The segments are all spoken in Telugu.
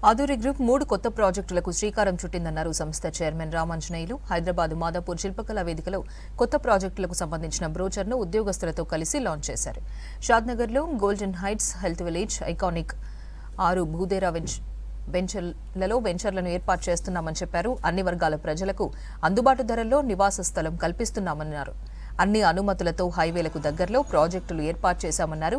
ఆదూరి గ్రూప్ 3 కొత్త ప్రాజెక్టులకు శ్రీకారం చుట్టిందన్నారు సంస్థ చైర్మన్ రామాంజనేయులు. హైదరాబాద్ మాదాపూర్ శిల్పకళా వేదికలో కొత్త ప్రాజెక్టులకు సంబంధించిన బ్రోచర్ను ఉద్యోగస్తులతో కలిసి లాంచ్ చేశారు. షాద్నగర్లో golden heights health village, iconic 6 Bhudera వెంచర్లను ఏర్పాటు చేస్తున్నామని చెప్పారు. అన్ని వర్గాల ప్రజలకు అందుబాటు ధరల్లో నివాస స్థలం కల్పిస్తున్నామన్నారు. అన్ని అనుమతులతో హైవేలకు దగ్గరలో ప్రాజెక్టులు ఏర్పాటు చేశామన్నారు.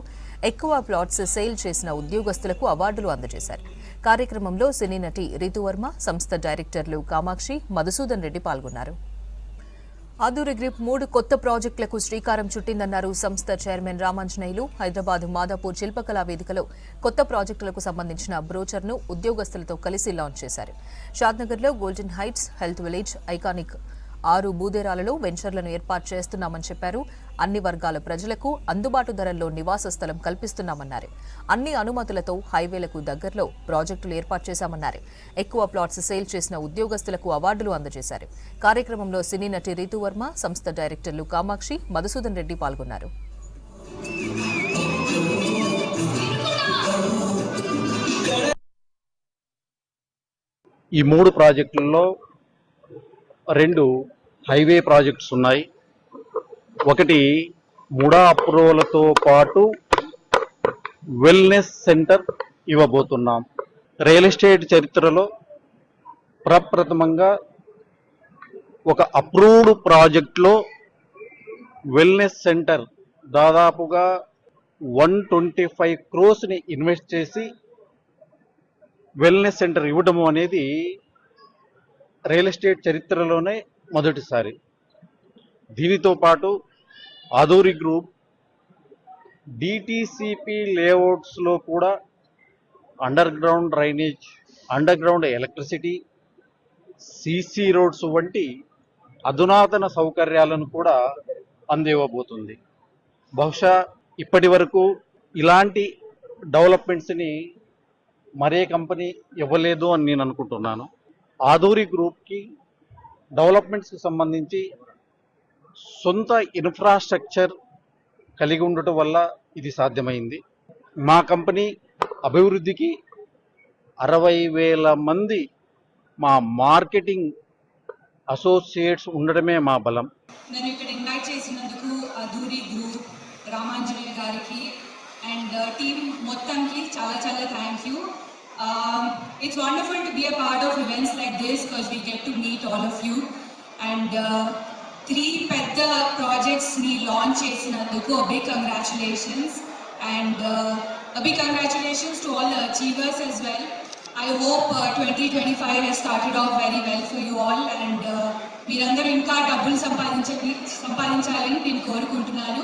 ఎక్కువ ప్లాట్స్ సేల్ చేసిన ఉద్యోగస్తులకు అవార్డులు అందజేశారు. కార్యక్రమంలో సినీ నటి రితువర్మ, సంస్థ డైరెక్టర్లు కామాక్షి, మధుసూదన్ రెడ్డి పాల్గొన్నారు. ఆదూరి గ్రూప్ 3 కొత్త ప్రాజెక్టులకు శ్రీకారం చుట్టిందన్నారు సంస్థ చైర్మన్ రామాంజనేయులు. హైదరాబాద్ మాదాపూర్ శిల్పకళా వేదికలో కొత్త ప్రాజెక్టులకు సంబంధించిన బ్రోచర్ను ఉద్యోగస్తులతో కలిసి లాంచ్ చేశారు. షాద్నగర్లో golden heights health village, iconic 6 భూదేరాలలో వెంచర్లను ఏర్పాటు చేస్తున్నామని చెప్పారు. అన్ని వర్గాల ప్రజలకు అందుబాటు ధరల్లో నివాస స్థలం కల్పిస్తున్నామన్నారు. అన్ని అనుమతులతో హైవేలకు దగ్గరలో ప్రాజెక్టులు ఏర్పాటు చేశామన్నారు. ఎక్కువ ప్లాట్స్ సేల్ చేసిన ఉద్యోగస్తులకు అవార్డులు అందజేశారు. కార్యక్రమంలో సినీ నటి రితువర్మ, సంస్థ డైరెక్టర్లు కామాక్షి, మధుసూదన్ రెడ్డి పాల్గొన్నారు. ఈ 3 ప్రాజెక్టులలో 2 హైవే ప్రాజెక్ట్స్ ఉన్నాయి. ఒకటి ముడా అప్రూవల్తో పాటు వెల్నెస్ సెంటర్ ఇవ్వబోతున్నాం. రియల్ ఎస్టేట్ చరిత్రలో ప్రప్రథమంగా ఒక అప్రూవ్డ్ ప్రాజెక్ట్లో వెల్నెస్ సెంటర్ దాదాపుగా 125 crores ఇన్వెస్ట్ చేసి వెల్నెస్ సెంటర్ ఇవ్వడం అనేది రియల్ ఎస్టేట్ చరిత్రలోనే మొదటిసారి. దీనితో పాటు ఆదూరి గ్రూప్ డిటిసిపి లేఅవుట్స్లో కూడా under ground drainage, under ground electricity, CC roads వంటి అధునాతన సౌకర్యాలను కూడా అందివ్వబోతుంది. బహుశా ఇప్పటి వరకు ఇలాంటి డెవలప్మెంట్స్ని మరే కంపెనీ ఇవ్వలేదు అని నేను అనుకుంటున్నాను. ఆదూరి గ్రూప్కి డెవలప్మెంట్స్కి సంబంధించి సొంత ఇన్ఫ్రాస్ట్రక్చర్ కలిగి ఉండటం వల్ల ఇది సాధ్యమైంది. మా కంపెనీ అభివృద్ధికి 60,000 మంది మా మార్కెటింగ్ అసోసియేట్స్ ఉండడమే మా బలం. నేను ఇక్కడ ఇన్వైట్ చేసినందుకు ఆదూరి గ్రూప్, రామాంజనేయ గారికి అండ్ టీమ్ మొత్తంకి చాలా చాలా thank you. It's wonderful to be a part of events like this because we get to meet all of you. And 3 పెద్ద projects ni launch చేసినందుకు a big congratulations. And a big congratulations to all the achievers as well. I hope 2025 has started off very well for you all. And మీరందరూ ఇంకా డబ్బులు సంపాదించాలని నేను కోరుకుంటున్నాను.